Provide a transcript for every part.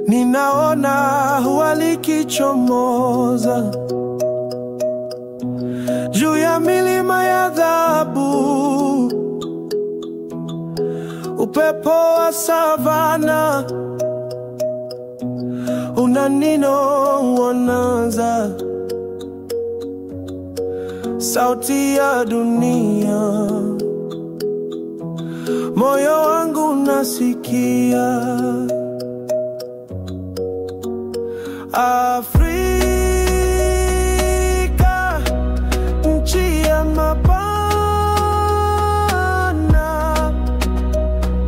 Ninaona huwa likichomoza juu ya milima ya dhahabu, upepo wa savana unaninong'onaza, sauti ya dunia moyo wangu unasikia. Afrika, nchi ya mapana,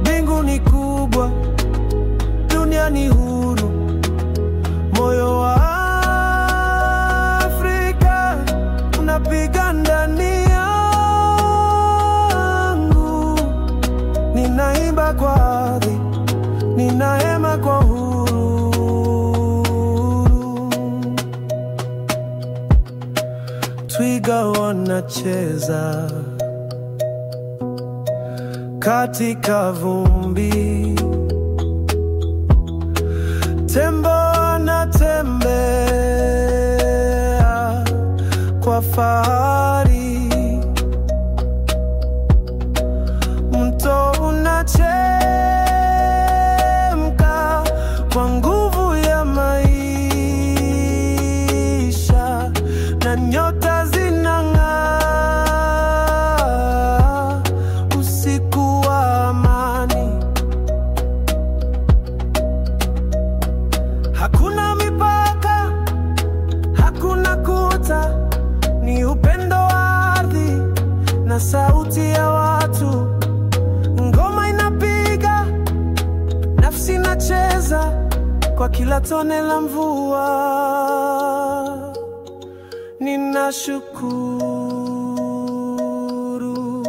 mbingu ni kubwa, dunia ni huru. Moyo wa Afrika unapiga ndani yangu, ninaimba kwa ardhi, ninahema kwa huru. Twiga wanacheza katika vumbi, tembo wanatembea kwa fahari, mto unachemka kwa nguvu ya maisha, na nyota zinang'aa usiku wa amani. Hakuna mipaka, hakuna kuta, ni upendo wa ardhi na sauti ya watu. Ngoma inapiga, nafsi inacheza kwa kila tone la mvua. Ninashukuru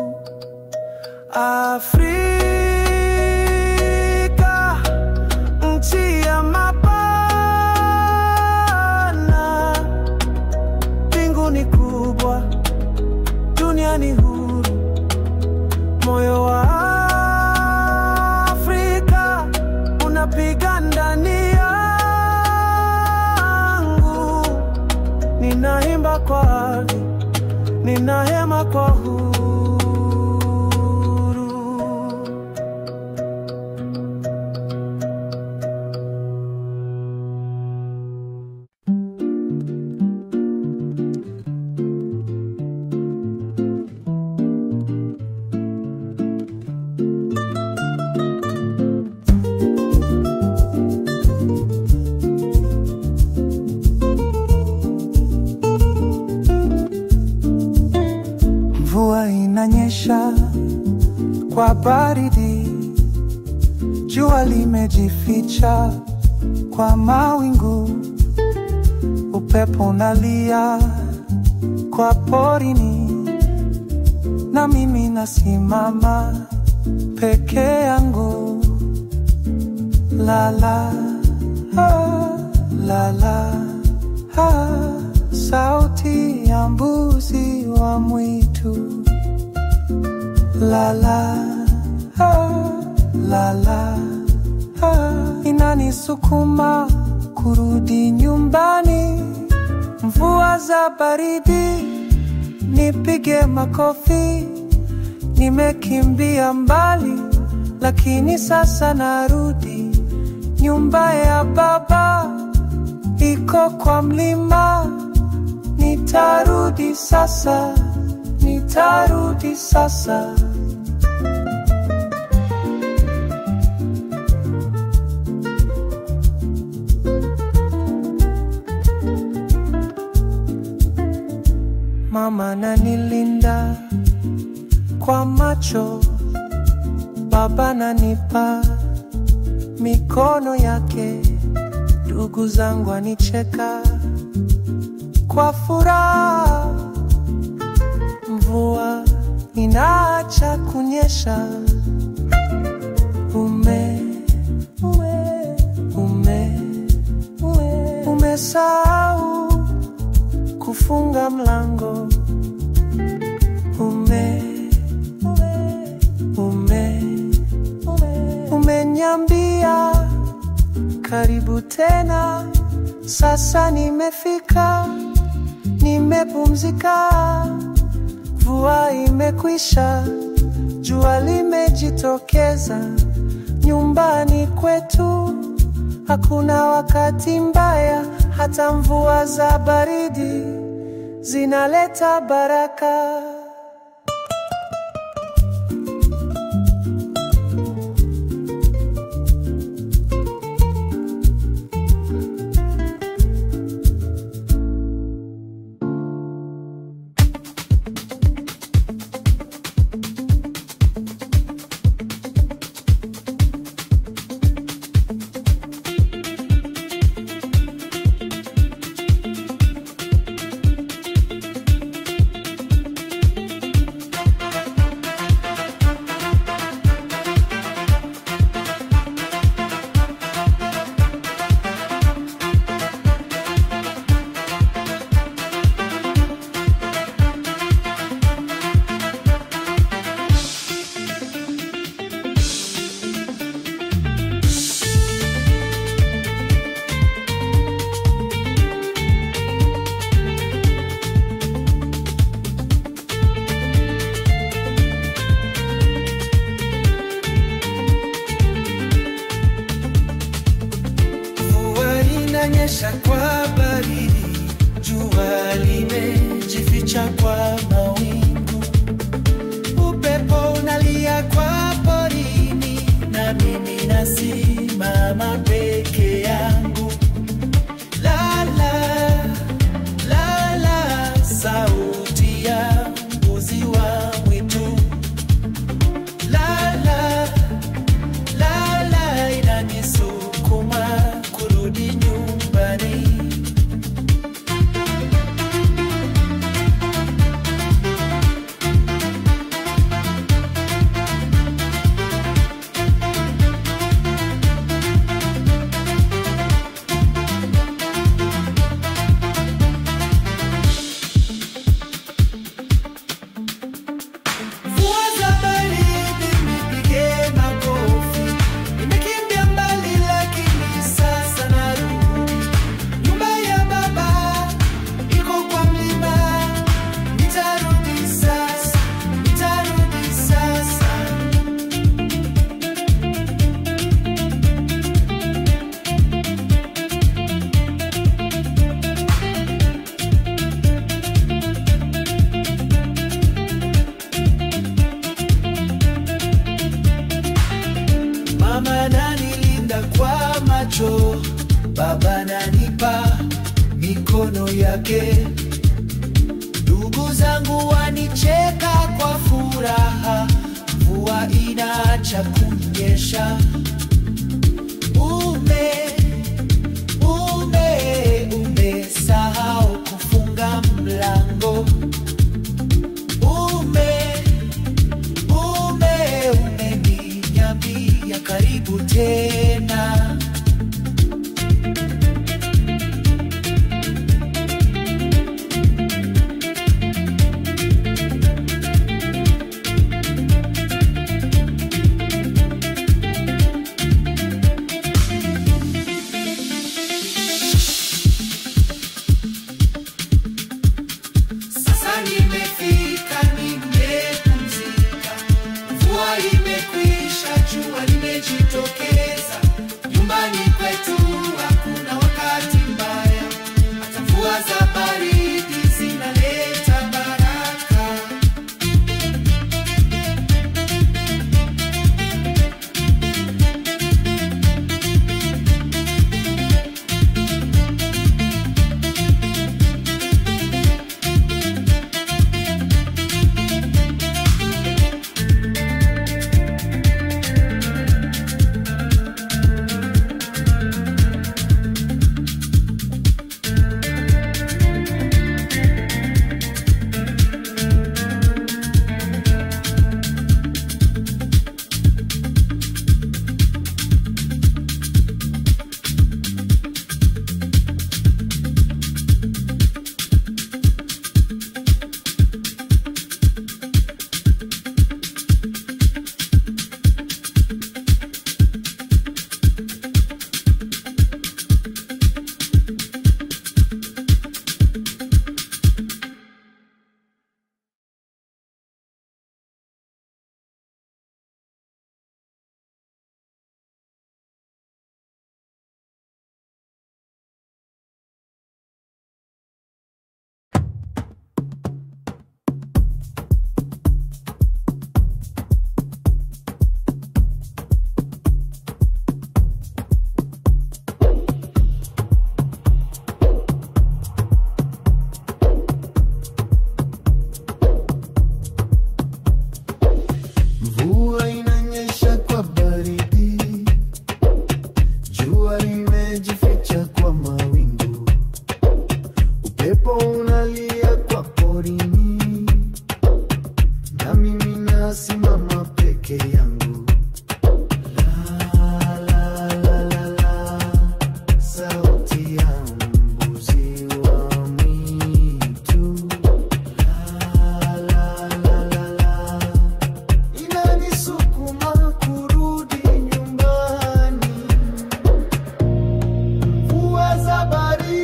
Afrika, nchi ya mapana, mbingu ni kubwa, dunia ni huru. Moyo wa Afrika unapiga ndani yangu, ninaimba kwa ardhi, ninahema kwa huru. Mvua inanyesha kwa baridi, jua limejificha kwa mawingu, upepo unalia kwa porini, na mimi nasimama peke yangu. La la la la, sauti ya mbuzi wa mwitu. La la la la, inanisukuma kurudi nyumbani. Mvua za baridi, nipige makofi. Nimekimbia mbali, lakini sasa narudi. Nyumba ya baba iko kwa mlima. Nitarudi sasa, nitarudi sasa. Mama ananilinda kwa macho, baba ananipa mikono yake, ndugu zangu anicheka kwa furaha. Mvua inaacha kunyesha, umesahau kufunga mlango. Sasa nimefika, nimepumzika, mvua imekwisha, jua limejitokeza. Nyumbani kwetu hakuna wakati mbaya, hata mvua za baridi zinaleta baraka. Inanyesha kwa baridi, jua limejificha kwa mawingu, upepo unalia kwa porini, na mimi nasimama peke yangu. La la la la, sauti ya mbuzi wa mwitu. La la la la, inanisukuma kurudi nyumbani. Mama ananilinda kwa macho, baba ananipa mikono yake, ndugu zangu wanicheka kwa furaha, mvua inaacha kunyesha. Umesahau kufunga mlango. Umeniambia karibu tena. Pepo unalia kwa porini, na mimi nasimama peke yangu. La la la la la, sauti ya mbuzi wa mwitu. La la la la la, inanisukuma kurudi nyumbani. Mvua za baridi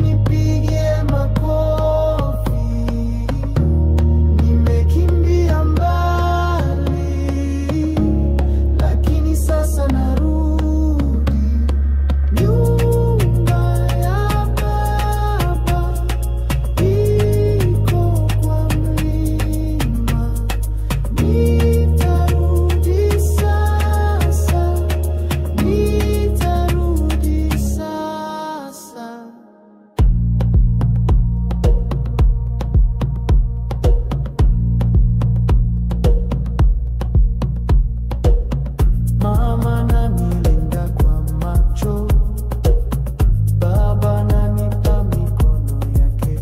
nipige makofi. Nimekimbia mbali, lakini sasa narudi. Nyumba ya baba iko kwa mlima. Nitarudi sasa, nitarudi sasa. Mama ananilinda kwa macho, baba ananipa mikono yake.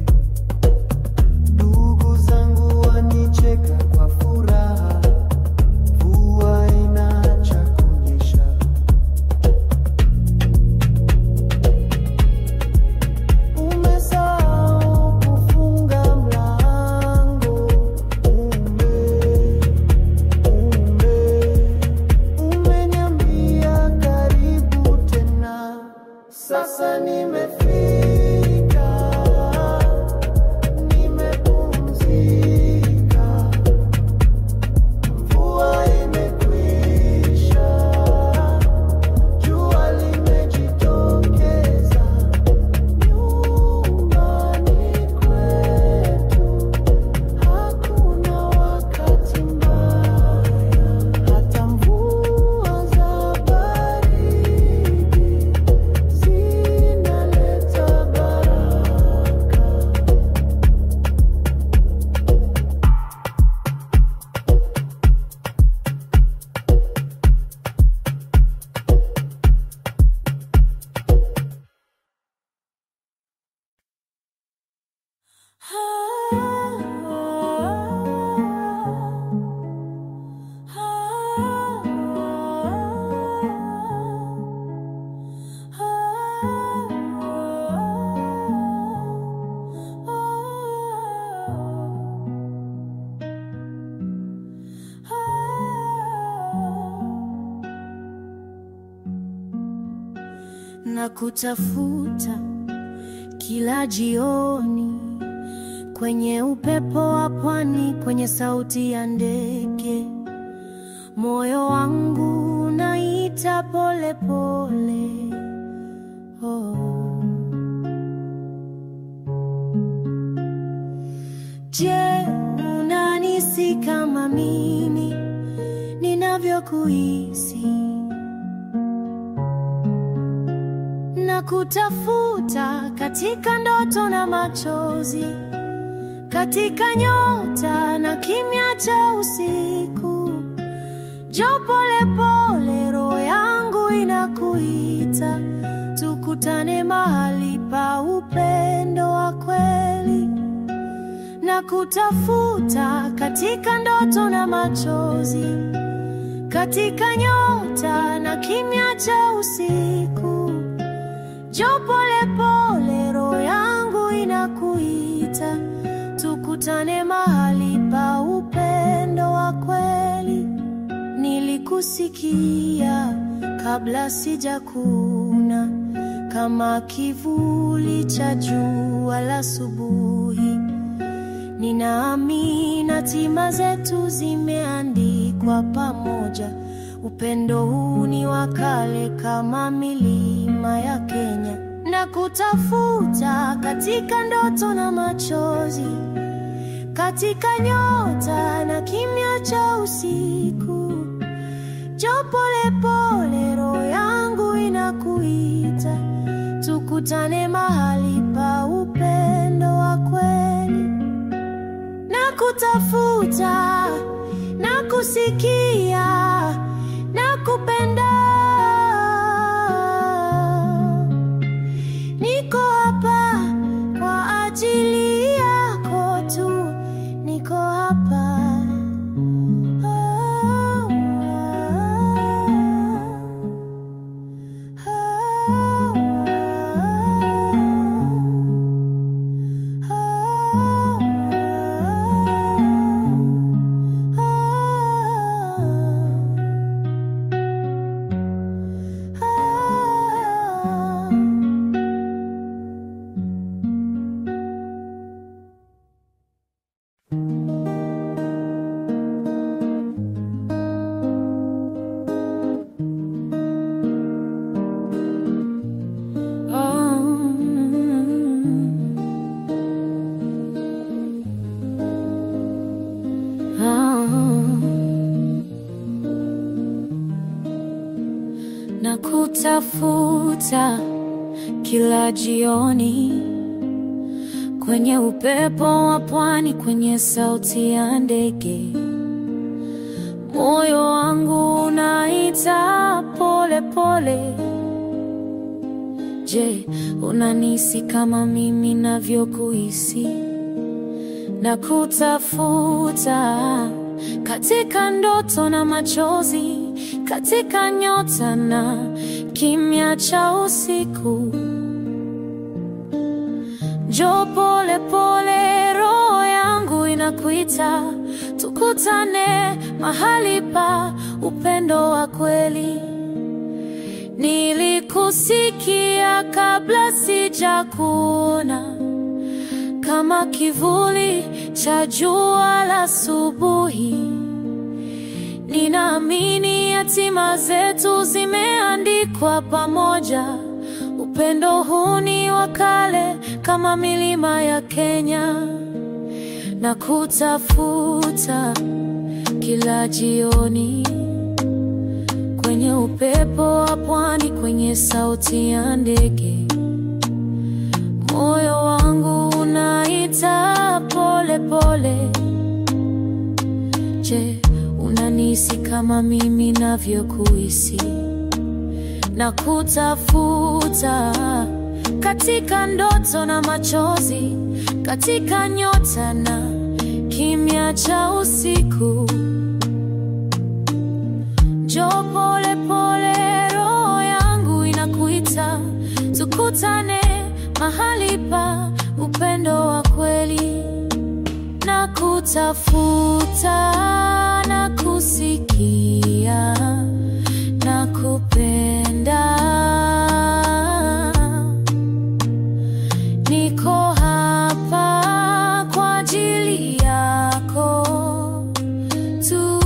Ndugu zangu wanicheka kwa furaha, mvua inaacha kunyesha. Umesahau kufunga mlango, umeniambia karibu tena. Sasa nimefika, nimepumzika. Mvua imekwisha, jua limejitokeza. Nyumbani kwetu hakuna wakati mbaya, hata mvua za baridi zinaleta baraka. Na kutafuta kila jioni, kwenye upepo wa pwani, kwenye sauti ya ndege. Moyo wangu unaita pole pole. Oh. Je, unanisi kama mimi ninavyokuhisi? Na kutafuta katika ndoto na machozi, katika nyota na kimya cha usiku. Jo, pole pole, roho yangu inakuita, tukutane mahali pa upendo wa kweli. Na kutafuta katika ndoto na machozi, katika nyota na kimya cha usiku. Jo, pole pole, roho yangu inakuita, tukutane mahali pa upendo wa kweli. Nilikusikia kabla sijakuna, kama kivuli cha jua la asubuhi. Ninaamini hatima zetu zimeandikwa pamoja. Upendo huu ni wa kale kama milima ya Kenya. Na kutafuta katika ndoto na machozi, katika nyota na kimya cha usiku. Jo, pole pole, roho yangu inakuita, tukutane mahali pa upendo wa kweli. Na kutafuta na kusikia na kupenda, ni ajili yako tu niko hapa. Nakutafuta kila jioni, kwenye upepo wa pwani, kwenye sauti ya ndege. Moyo wangu unaita pole pole. Je, unanihisi kama mimi navyokuhisi? Nakutafuta katika ndoto na machozi, katika nyota na kimya cha usiku. Njoo pole pole, roho yangu inakuita, tukutane mahali pa upendo wa kweli. Nilikusikia kabla sijakuona, kama kivuli cha jua la asubuhi. Ninaamini hatima zetu zimeandikwa pamoja. Upendo huu ni wa kale kama milima ya Kenya. Nakutafuta kila jioni, kwenye upepo wa pwani, kwenye sauti ya ndege. Moyo wangu unaita pole pole. Je, unanihisi kama mimi navyokuhisi? Nakutafuta katika ndoto na machozi, katika nyota na kimya cha usiku. Njoo pole pole, roho yangu inakuita, tukutane mahali pa upendo wa kweli. Nakutafuta, nakusikia, nakupenda. Niko hapa kwa ajili yako tu.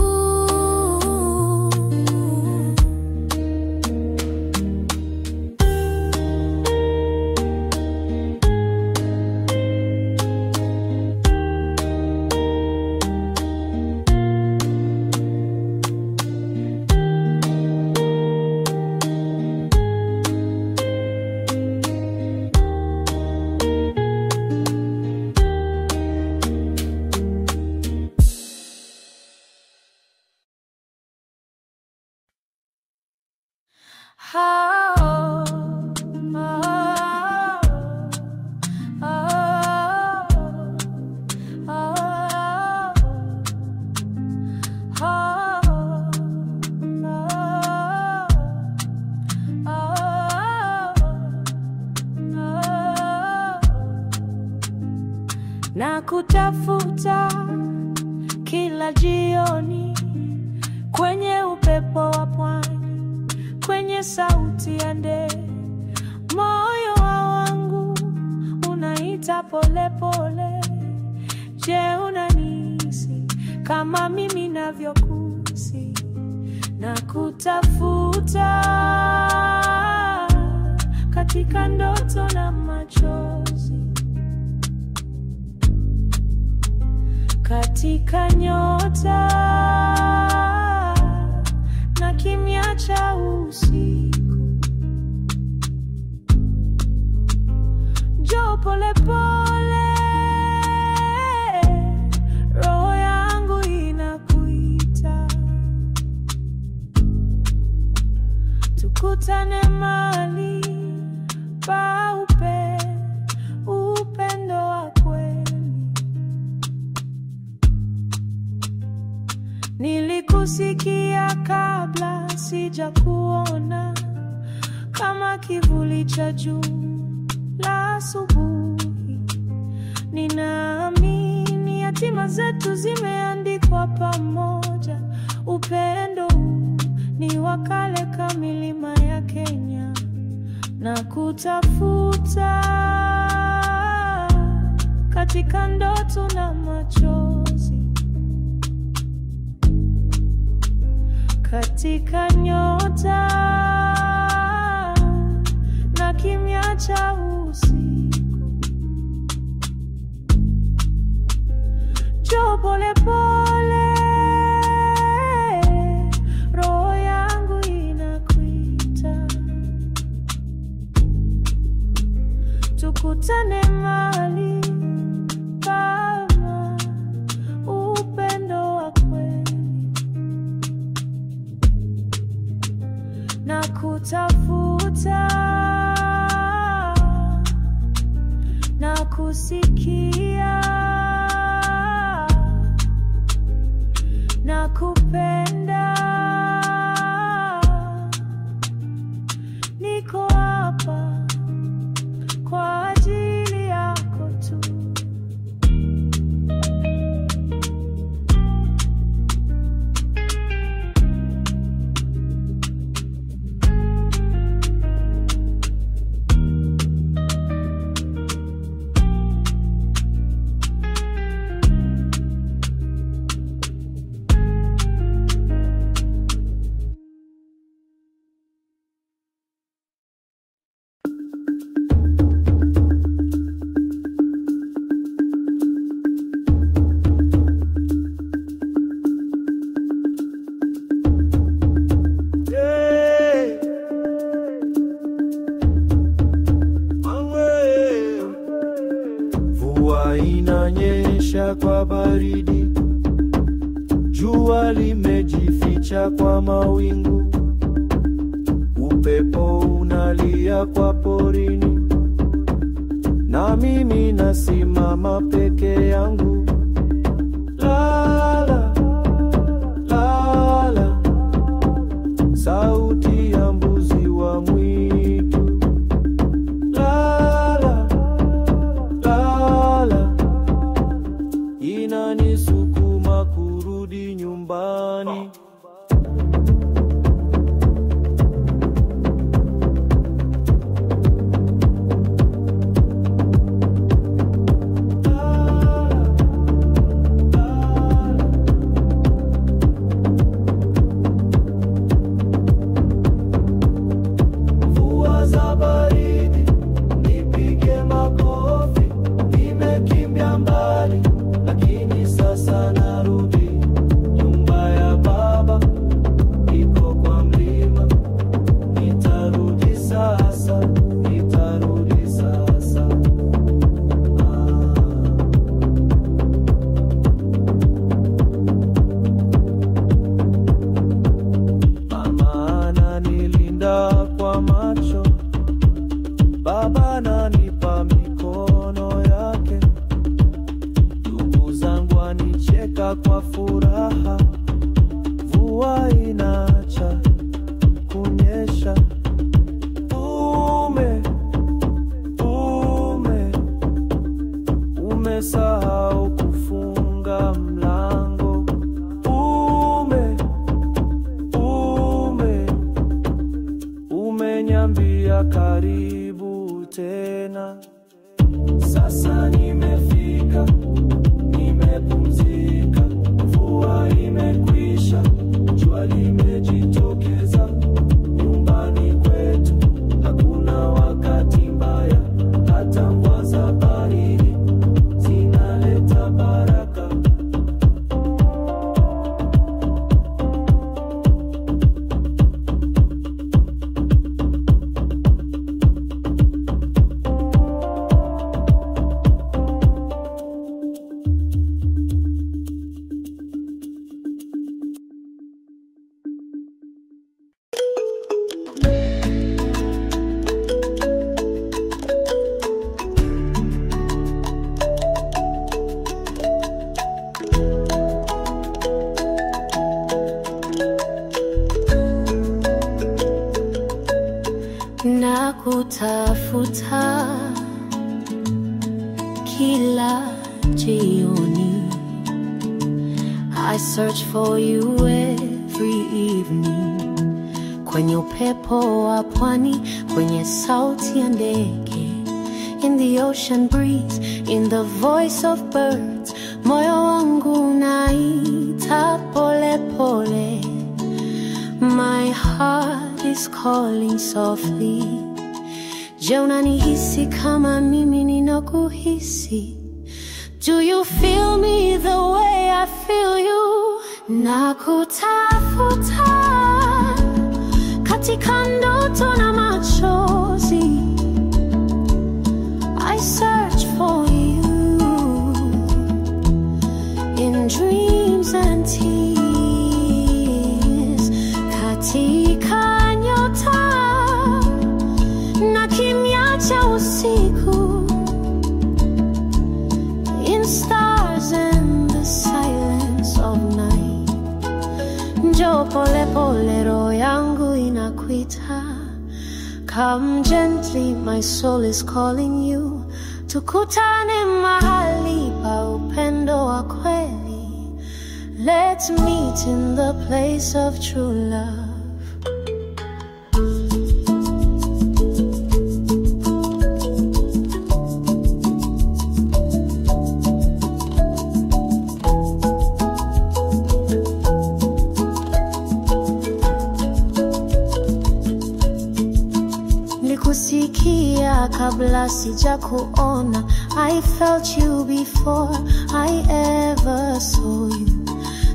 Nakutafuta kila jioni, kwenye upepo wa pwani, kwenye sauti ya ndege. Moyo wangu unaita pole pole. Je, unanihisi kama mimi navyokuhisi? Nakutafuta katika ndoto na machozi, katika nyota na kimya cha usiku. Njoo pole pole, roho yangu inakuita, tukutane mahali pa upendo wa sijakuona, kama kivuli cha juu la asubuhi. Ninaamini hatima zetu zimeandikwa pamoja. Upendo ni wa kale kama milima ya Kenya, na kutafuta katika ndoto na machozi, katika nyota na kimya cha usiku. Njoo pole pole, roho yangu inakuita. Tukutane mahali kama upendo wa kweli, na kutafuta na kusikia na kupenda. Niko hapa kwa ajili yako tu. Inanyesha kwa baridi, jua limejificha kwa mawingu, upepo unalia kwa porini, na mimi nasimama peke yangu. Lala, lala, sauti ya mbuzi wa mwitu. Lala, lala, inanisukuma kurudi nyumbani. Baba ananipa mikono yake, ndugu zangu wanicheka kwa furaha. Mvua inaacha kunyesha. Umesahau kufunga mlango. Umenyambia karibu tena. Sasa nimefika, nimepumzika, mvua imekwisha, jua limejitokeza. Nyumbani kwetu hakuna wakati mbaya, hata mvua za baridi zinaleta baraka. kutafuta kila jioni. I search for you every evening, kwenye upepo wa pwani, kwenye sauti ya ndege, in the ocean breeze, in the voice of birds. Moyo wangu unaita pole pole, my heart is calling softly. Je, unanihisi kama mimi ninakuhisi? Do you feel me the way I feel you? Nakutafuta katika ndoto na machozi. I search for you in dreams and tears, katika nyota na kimya cha usiku, in stars and the silence of night. Njoo pole pole, roho yangu inakuita. Come gently, my soul is calling you. Tukutane mahali pa upendo wa kweli. Let's meet in the place of true love. Nilikusikia kabla sija kuona. I felt you before I ever saw you.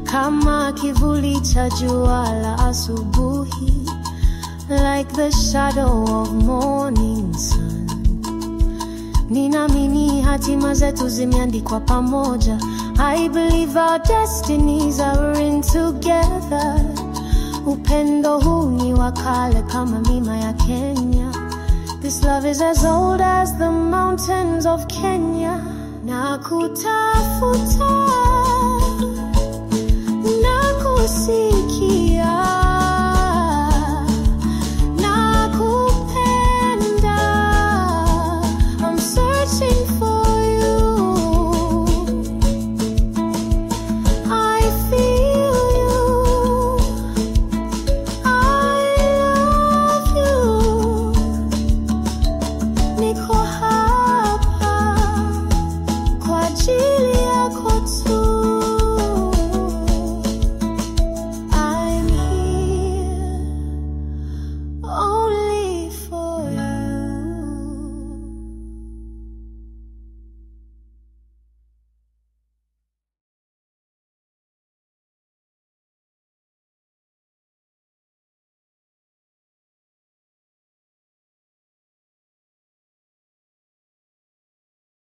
Kama kivuli cha jua la asubuhi, like the shadow of morning sun. Ninaamini hatima zetu zimeandikwa pamoja. I believe our destinies are written together. Upendo huu ni wa kale kama mima ya Kenya. This love is as old as the mountains of Kenya. Nakutafuta